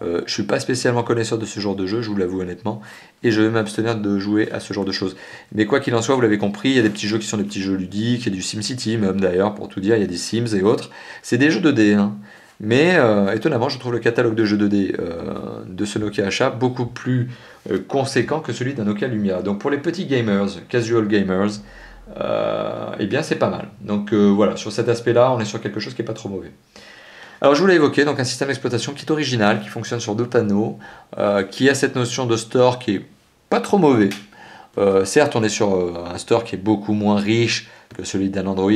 Je ne suis pas spécialement connaisseur de ce genre de jeu, je vous l'avoue honnêtement, et je vais m'abstenir de jouer à ce genre de choses. Mais quoi qu'il en soit, vous l'avez compris, il y a des petits jeux qui sont des petits jeux ludiques, il y a du SimCity même d'ailleurs, pour tout dire, il y a des Sims et autres. C'est des jeux 2D, hein. Mais étonnamment, je trouve le catalogue de jeux 2D de ce Nokia HA beaucoup plus conséquent que celui d'un Nokia Lumia. Donc pour les petits gamers, casual gamers, eh bien c'est pas mal. Donc voilà, sur cet aspect-là, on est sur quelque chose qui n'est pas trop mauvais. Alors je vous l'ai évoqué, donc un système d'exploitation qui est original, qui fonctionne sur deux panneaux, qui a cette notion de store qui est pas trop mauvais. Certes, on est sur un store qui est beaucoup moins riche que celui d'un Android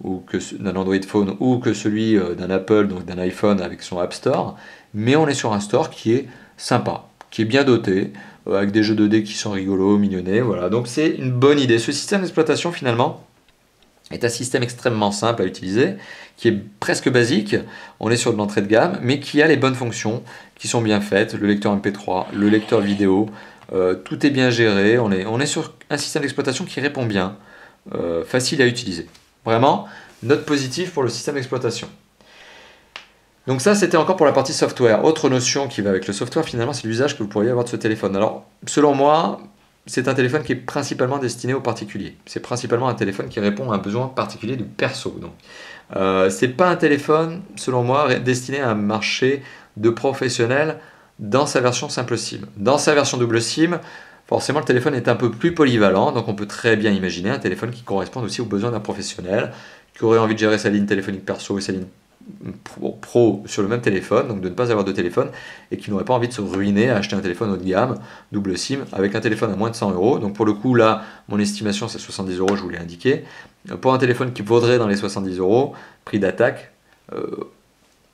ou que d'un Android Phone ou que celui d'un Apple, donc d'un iPhone avec son App Store, mais on est sur un store qui est sympa, qui est bien doté, avec des jeux 2D qui sont rigolos, mignonnés, voilà. Donc c'est une bonne idée. Ce système d'exploitation finalement est un système extrêmement simple à utiliser, qui est presque basique, on est sur de l'entrée de gamme, mais qui a les bonnes fonctions, qui sont bien faites, le lecteur MP3, le lecteur vidéo, tout est bien géré, on est sur un système d'exploitation qui répond bien, facile à utiliser. Vraiment, note positive pour le système d'exploitation. Donc ça, c'était encore pour la partie software. Autre notion qui va avec le software, finalement, c'est l'usage que vous pourriez avoir de ce téléphone. Alors, selon moi, c'est un téléphone qui est principalement destiné aux particuliers. C'est principalement un téléphone qui répond à un besoin particulier du perso. Donc, c'est pas un téléphone, selon moi, destiné à un marché de professionnels dans sa version simple SIM. Dans sa version double SIM, forcément, le téléphone est un peu plus polyvalent, donc on peut très bien imaginer un téléphone qui correspond aussi aux besoins d'un professionnel, qui aurait envie de gérer sa ligne téléphonique perso et sa ligne pro sur le même téléphone, donc de ne pas avoir de téléphone, et qui n'aurait pas envie de se ruiner à acheter un téléphone haut de gamme, double SIM, avec un téléphone à moins de 100 €. Donc pour le coup, là, mon estimation, c'est 70 €, je vous l'ai indiqué. Pour un téléphone qui vaudrait dans les 70 €, prix d'attaque,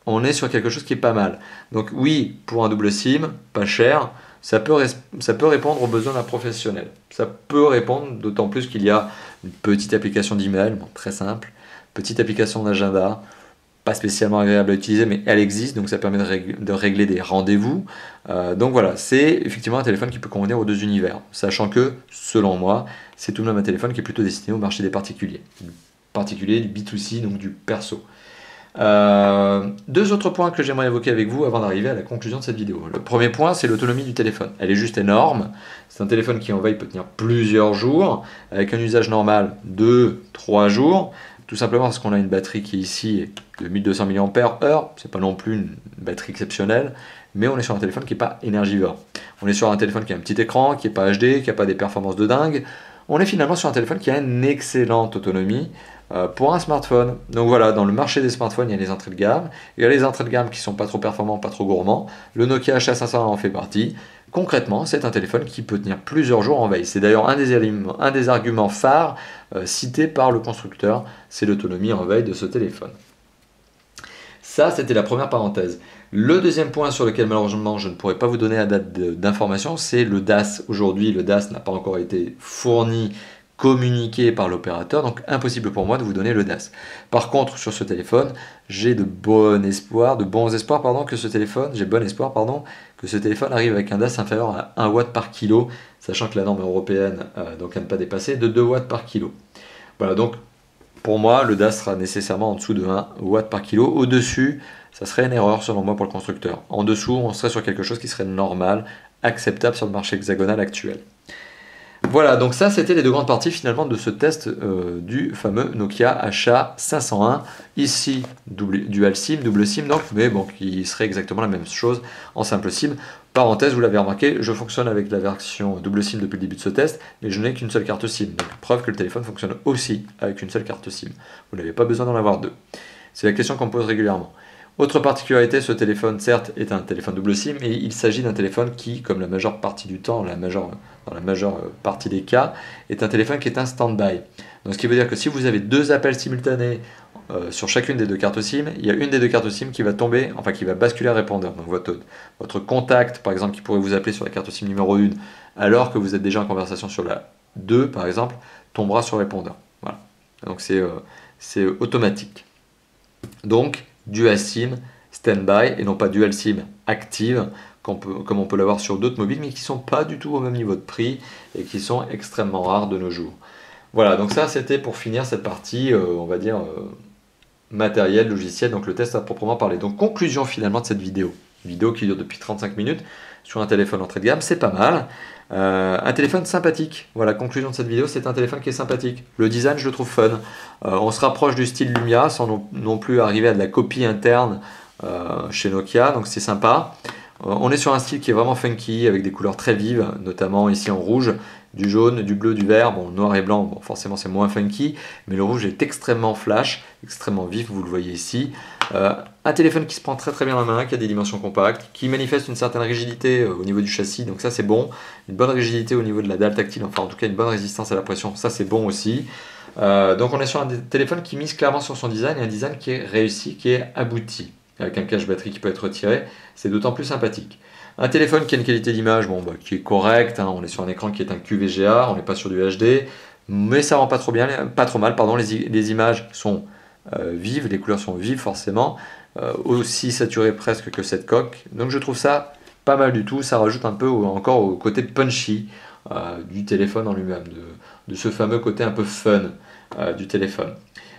on est sur quelque chose qui est pas mal. Donc oui, pour un double SIM, pas cher, ça peut répondre aux besoins d'un professionnel. Ça peut répondre, d'autant plus qu'il y a une petite application d'email, bon, très simple, petite application d'agenda, pas spécialement agréable à utiliser, mais elle existe, donc ça permet de régler des rendez-vous. Donc voilà, c'est effectivement un téléphone qui peut convenir aux deux univers, sachant que, selon moi, c'est tout de même un téléphone qui est plutôt destiné au marché des particuliers. Du particulier, du B2C, donc du perso. Deux autres points que j'aimerais évoquer avec vous avant d'arriver à la conclusion de cette vidéo. Le premier point, c'est l'autonomie du téléphone. Elle est juste énorme. C'est un téléphone qui en veille peut tenir plusieurs jours, avec un usage normal 2-3 jours. Tout simplement parce qu'on a une batterie qui ici est de 1200 mAh, c'est pas non plus une batterie exceptionnelle, mais on est sur un téléphone qui n'est pas énergivore. On est sur un téléphone qui a un petit écran, qui n'est pas HD, qui n'a pas des performances de dingue. On est finalement sur un téléphone qui a une excellente autonomie pour un smartphone. Donc voilà, dans le marché des smartphones, il y a les entrées de gamme. Il y a les entrées de gamme qui ne sont pas trop performants, pas trop gourmands. Le Nokia HA500 en fait partie. Concrètement, c'est un téléphone qui peut tenir plusieurs jours en veille. C'est d'ailleurs un des arguments phares cités par le constructeur, c'est l'autonomie en veille de ce téléphone. Ça, c'était la première parenthèse. Le deuxième point sur lequel malheureusement je ne pourrais pas vous donner à date d'information, c'est le DAS. Aujourd'hui, le DAS n'a pas encore été fourni, communiqué par l'opérateur, donc impossible pour moi de vous donner le DAS. Par contre, sur ce téléphone, j'ai de bons espoirs, que ce téléphone arrive avec un DAS inférieur à 1 watt par kilo, sachant que la norme européenne, donc à ne pas dépasser, de 2 watts par kilo. Voilà, donc pour moi, le DAS sera nécessairement en dessous de 1 watt par kilo. Au-dessus, ça serait une erreur selon moi pour le constructeur. En dessous, on serait sur quelque chose qui serait normal, acceptable sur le marché hexagonal actuel. Voilà, donc ça c'était les deux grandes parties finalement de ce test du fameux Nokia HA501. Ici, dual SIM, double SIM donc, mais bon, qui serait exactement la même chose en simple SIM. Parenthèse, vous l'avez remarqué, je fonctionne avec la version double SIM depuis le début de ce test, mais je n'ai qu'une seule carte SIM. Donc preuve que le téléphone fonctionne aussi avec une seule carte SIM. Vous n'avez pas besoin d'en avoir deux. C'est la question qu'on me pose régulièrement. Autre particularité, ce téléphone, certes, est un téléphone double SIM, mais il s'agit d'un téléphone qui, comme la majeure partie du temps, dans la majeure partie des cas, est un téléphone qui est un stand-by. Donc, ce qui veut dire que si vous avez deux appels simultanés sur chacune des deux cartes SIM, il y a une des deux cartes SIM qui va tomber, enfin qui va basculer à répondeur. Donc, votre contact, par exemple, qui pourrait vous appeler sur la carte SIM numéro 1, alors que vous êtes déjà en conversation sur la 2, par exemple, tombera sur répondeur. Voilà. Donc, c'est automatique. Donc, dual SIM standby et non pas dual SIM active comme on peut l'avoir sur d'autres mobiles mais qui ne sont pas du tout au même niveau de prix et qui sont extrêmement rares de nos jours. Voilà, donc ça c'était pour finir cette partie, on va dire, matériel, logiciel, donc le test à proprement parler. Donc conclusion finalement de cette vidéo qui dure depuis 35 minutes sur un téléphone entrée de gamme, c'est pas mal. Un téléphone sympathique. Voilà, conclusion de cette vidéo, c'est un téléphone qui est sympathique. Le design, je le trouve fun. On se rapproche du style Lumia sans non plus arriver à de la copie interne chez Nokia, donc c'est sympa. On est sur un style qui est vraiment funky, avec des couleurs très vives, notamment ici en rouge, du jaune, du bleu, du vert. Bon, noir et blanc, bon, forcément c'est moins funky, mais le rouge est extrêmement flash, extrêmement vif, vous le voyez ici. Un téléphone qui se prend très très bien en main, qui a des dimensions compactes, qui manifeste une certaine rigidité au niveau du châssis, donc ça c'est bon. Une bonne rigidité au niveau de la dalle tactile, enfin en tout cas une bonne résistance à la pression, ça c'est bon aussi. Donc on est sur un téléphone qui mise clairement sur son design, et un design qui est réussi, qui est abouti, avec un cache batterie qui peut être retiré, c'est d'autant plus sympathique. Un téléphone qui a une qualité d'image qui est correcte, hein, on est sur un écran qui est un QVGA, on n'est pas sur du HD, mais ça rend pas trop mal, les images sont vives, les couleurs sont vives forcément, aussi saturées presque que cette coque, donc je trouve ça pas mal du tout, ça rajoute un peu encore au côté punchy du téléphone en lui-même, de ce fameux côté un peu fun du téléphone.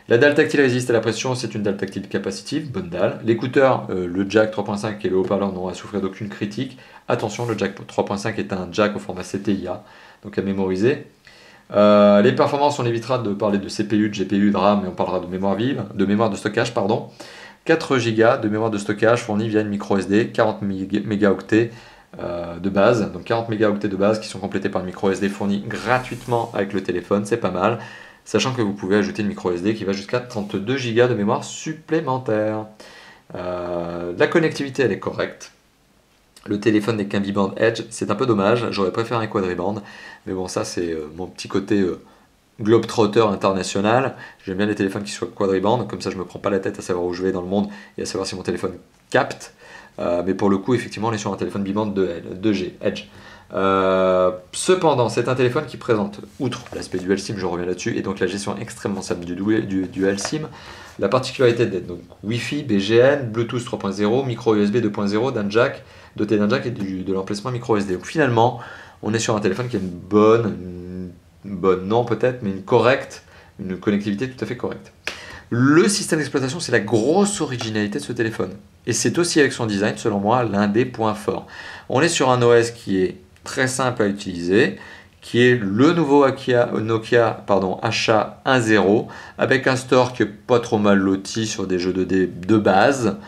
La dalle tactile résiste à la pression, c'est une dalle tactile capacitive, bonne dalle. L'écouteur, le jack 3.5 et le haut-parleur n'ont à souffrir d'aucune critique. Attention, le jack 3.5 est un jack au format CTIA, donc à mémoriser. Les performances, on évitera de parler de CPU, de GPU, de RAM, mais on parlera de mémoire vive, de mémoire de stockage, pardon. 4 Go de mémoire de stockage fournie via une micro SD, 40 mégaoctets de base, donc 40 mégaoctets de base qui sont complétés par une micro SD fournie gratuitement avec le téléphone, c'est pas mal. Sachant que vous pouvez ajouter une micro SD qui va jusqu'à 32 Go de mémoire supplémentaire. La connectivité, elle est correcte. Le téléphone n'est qu'un biband Edge, c'est un peu dommage, j'aurais préféré un quadriband, mais bon, ça c'est mon petit côté globetrotter international. J'aime bien les téléphones qui soient quadriband, comme ça je me prends pas la tête à savoir où je vais dans le monde et à savoir si mon téléphone capte. Mais pour le coup, effectivement, on est sur un téléphone biband 2G, Edge. Cependant, c'est un téléphone qui présente, outre l'aspect dual SIM, je reviens là-dessus, et donc la gestion extrêmement simple du dual SIM, la particularité d'être donc Wi-Fi, BGN, Bluetooth 3.0, micro USB 2.0, doté d'un jack et de l'emplacement micro SD. Donc finalement, on est sur un téléphone qui a une bonne non peut-être, mais une connectivité tout à fait correcte. Le système d'exploitation, c'est la grosse originalité de ce téléphone. Et c'est aussi avec son design, selon moi, l'un des points forts. On est sur un OS qui est très simple à utiliser, qui est le nouveau Nokia HA10, avec un store qui est pas trop mal loti sur des jeux 2D de base,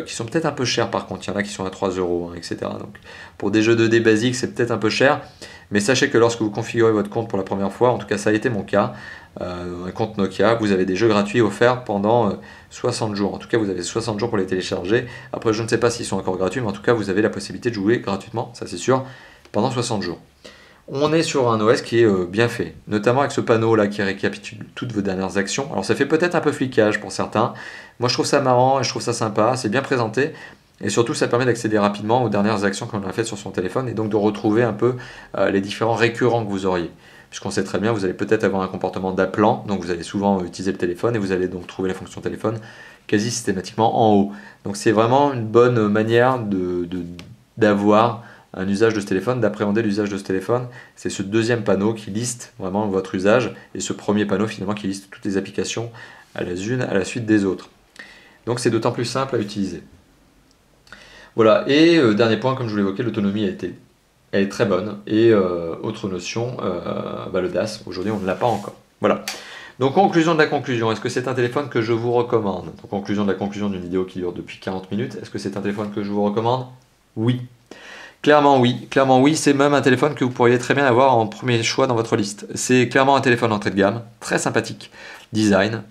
qui sont peut-être un peu chers par contre, il y en a qui sont à 3 €, etc. Donc pour des jeux 2D basiques, c'est peut-être un peu cher, mais sachez que lorsque vous configurez votre compte pour la première fois, en tout cas ça a été mon cas, un compte Nokia, vous avez des jeux gratuits offerts pendant 60 jours. En tout cas, vous avez 60 jours pour les télécharger. Après, je ne sais pas s'ils sont encore gratuits, mais en tout cas, vous avez la possibilité de jouer gratuitement, ça c'est sûr, pendant 60 jours. On est sur un OS qui est bien fait, notamment avec ce panneau là qui récapitule toutes vos dernières actions. Alors ça fait peut-être un peu flicage pour certains. Moi je trouve ça marrant et je trouve ça sympa, c'est bien présenté. Et surtout, ça permet d'accéder rapidement aux dernières actions qu'on a faites sur son téléphone et donc de retrouver un peu les différents récurrents que vous auriez. Puisqu'on sait très bien, vous allez peut-être avoir un comportement d'appelant, donc vous allez souvent utiliser le téléphone et vous allez donc trouver la fonction téléphone quasi systématiquement en haut. Donc c'est vraiment une bonne manière d'avoir un usage de ce téléphone, d'appréhender l'usage de ce téléphone. C'est ce deuxième panneau qui liste vraiment votre usage et ce premier panneau finalement qui liste toutes les applications à la suite des autres. Donc c'est d'autant plus simple à utiliser. Voilà, et dernier point, comme je vous l'évoquais, l'autonomie elle est très bonne. Et autre notion, le DAS, aujourd'hui on ne l'a pas encore. Voilà. Donc conclusion de la conclusion, est-ce que c'est un téléphone que je vous recommande? Donc conclusion de la conclusion d'une vidéo qui dure depuis 40 minutes, est-ce que c'est un téléphone que je vous recommande? Oui. Clairement oui, c'est même un téléphone que vous pourriez très bien avoir en premier choix dans votre liste. C'est clairement un téléphone entrée de gamme, très sympathique, design,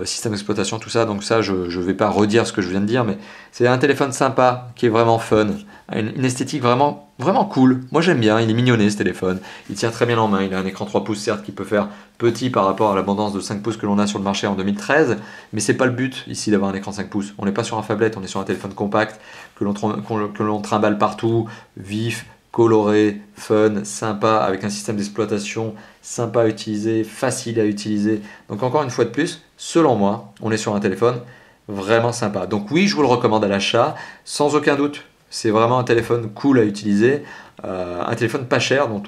système d'exploitation, tout ça, donc ça je ne vais pas redire ce que je viens de dire, mais c'est un téléphone sympa, qui est vraiment fun, une esthétique vraiment cool. Moi j'aime bien, il est mignonné ce téléphone, il tient très bien en main, il a un écran 3 pouces certes qui peut faire petit par rapport à l'abondance de 5 pouces que l'on a sur le marché en 2013, mais c'est pas le but ici d'avoir un écran 5 pouces, on n'est pas sur un phablette, on est sur un téléphone compact que l'on trimballe partout, vif, coloré, fun, sympa, avec un système d'exploitation sympa à utiliser, facile à utiliser. Donc encore une fois de plus, selon moi, on est sur un téléphone vraiment sympa. Donc oui, je vous le recommande à l'achat, sans aucun doute. C'est vraiment un téléphone cool à utiliser, un téléphone pas cher dont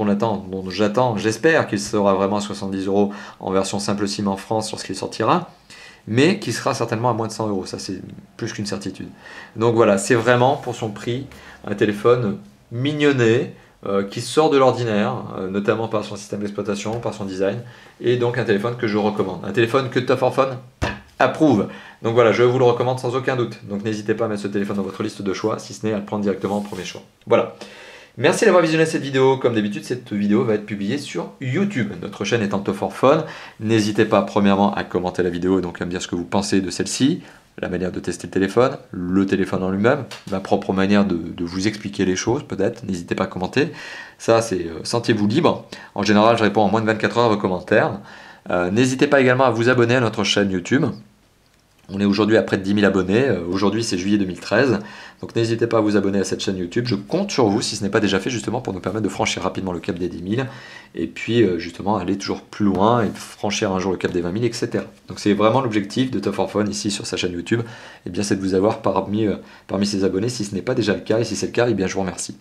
j'attends, j'espère qu'il sera vraiment à 70 € en version simple SIM en France lorsqu'il sortira, mais qui sera certainement à moins de 100 €, ça c'est plus qu'une certitude. Donc voilà, c'est vraiment pour son prix un téléphone mignonné, qui sort de l'ordinaire, notamment par son système d'exploitation, par son design, et donc un téléphone que je recommande. Un téléphone que Tough for Phone approuve. Donc voilà, je vous le recommande sans aucun doute. Donc n'hésitez pas à mettre ce téléphone dans votre liste de choix, si ce n'est à le prendre directement en premier choix. Voilà. Merci d'avoir visionné cette vidéo. Comme d'habitude, cette vidéo va être publiée sur YouTube. Notre chaîne étant Tough for Phone, n'hésitez pas premièrement à commenter la vidéo, donc à me dire ce que vous pensez de celle-ci, la manière de tester le téléphone en lui-même, ma propre manière de vous expliquer les choses peut-être, n'hésitez pas à commenter. Ça, c'est sentez-vous libre. En général, je réponds en moins de 24 heures à vos commentaires. N'hésitez pas également à vous abonner à notre chaîne YouTube. On est aujourd'hui à près de 10 000 abonnés, aujourd'hui c'est juillet 2013, donc n'hésitez pas à vous abonner à cette chaîne YouTube, je compte sur vous si ce n'est pas déjà fait justement pour nous permettre de franchir rapidement le cap des 10 000 et puis justement aller toujours plus loin et franchir un jour le cap des 20 000, etc. Donc c'est vraiment l'objectif de Tough for Phone ici sur sa chaîne YouTube, et bien c'est de vous avoir parmi ses abonnés si ce n'est pas déjà le cas, et si c'est le cas, et bien je vous remercie.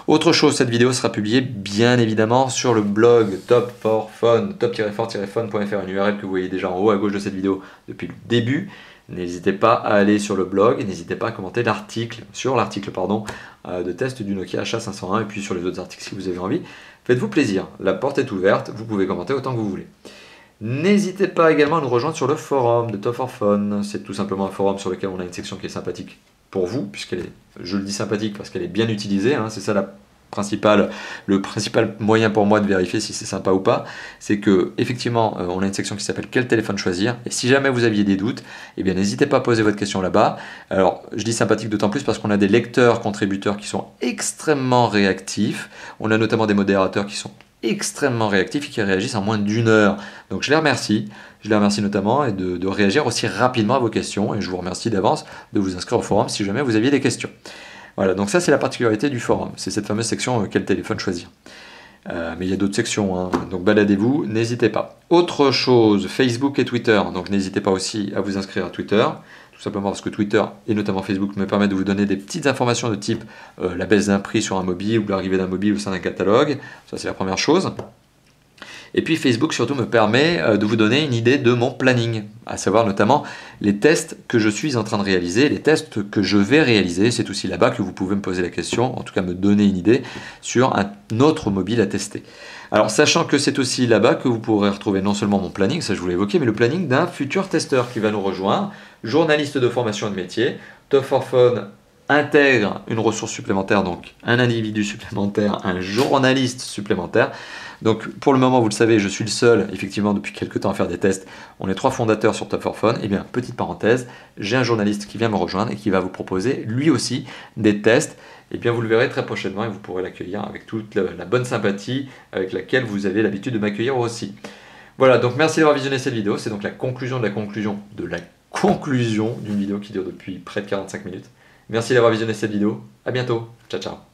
Autre chose, cette vidéo sera publiée bien évidemment sur le blog top-for-phone.fr, une URL que vous voyez déjà en haut à gauche de cette vidéo depuis le début. N'hésitez pas à aller sur le blog et n'hésitez pas à commenter l'article de test du Nokia H501 et puis sur les autres articles si vous avez envie. Faites-vous plaisir, la porte est ouverte, vous pouvez commenter autant que vous voulez. N'hésitez pas également à nous rejoindre sur le forum de Tough for Phone. C'est tout simplement un forum sur lequel on a une section qui est sympathique pour vous, puisqu'elle est, je le dis sympathique parce qu'elle est bien utilisée, hein, c'est ça le principal moyen pour moi de vérifier si c'est sympa ou pas, c'est que effectivement on a une section qui s'appelle quel téléphone choisir, et si jamais vous aviez des doutes, eh bien n'hésitez pas à poser votre question là-bas. Alors je dis sympathique d'autant plus parce qu'on a des lecteurs contributeurs qui sont extrêmement réactifs, on a notamment des modérateurs qui sont extrêmement réactifs et qui réagissent en moins d'1 heure. Donc je les remercie notamment et de réagir aussi rapidement à vos questions, et je vous remercie d'avance de vous inscrire au forum si jamais vous aviez des questions. Voilà, donc ça c'est la particularité du forum, c'est cette fameuse section quel téléphone choisir. Mais il y a d'autres sections, hein, donc baladez-vous, n'hésitez pas. Autre chose, Facebook et Twitter, donc n'hésitez pas aussi à vous inscrire à Twitter, tout simplement parce que Twitter et notamment Facebook me permettent de vous donner des petites informations de type la baisse d'un prix sur un mobile ou l'arrivée d'un mobile au sein d'un catalogue, ça c'est la première chose. Et puis Facebook surtout me permet de vous donner une idée de mon planning, à savoir notamment les tests que je suis en train de réaliser, les tests que je vais réaliser. C'est aussi là-bas que vous pouvez me poser la question, en tout cas me donner une idée sur un autre mobile à tester. Alors sachant que c'est aussi là-bas que vous pourrez retrouver non seulement mon planning, ça je vous l'ai évoqué, mais le planning d'un futur testeur qui va nous rejoindre, journaliste de formation et de métier. Tough for Phone intègre une ressource supplémentaire, donc un individu supplémentaire, un journaliste supplémentaire. Donc pour le moment, vous le savez, je suis le seul, effectivement, depuis quelques temps à faire des tests. On est 3 fondateurs sur Tough for Phone. Et bien, petite parenthèse, j'ai un journaliste qui vient me rejoindre et qui va vous proposer, lui aussi, des tests. Et bien, vous le verrez très prochainement et vous pourrez l'accueillir avec toute la bonne sympathie avec laquelle vous avez l'habitude de m'accueillir aussi. Voilà, donc merci d'avoir visionné cette vidéo. C'est donc la conclusion de la conclusion d'une vidéo qui dure depuis près de 45 minutes. Merci d'avoir visionné cette vidéo. À bientôt. Ciao, ciao.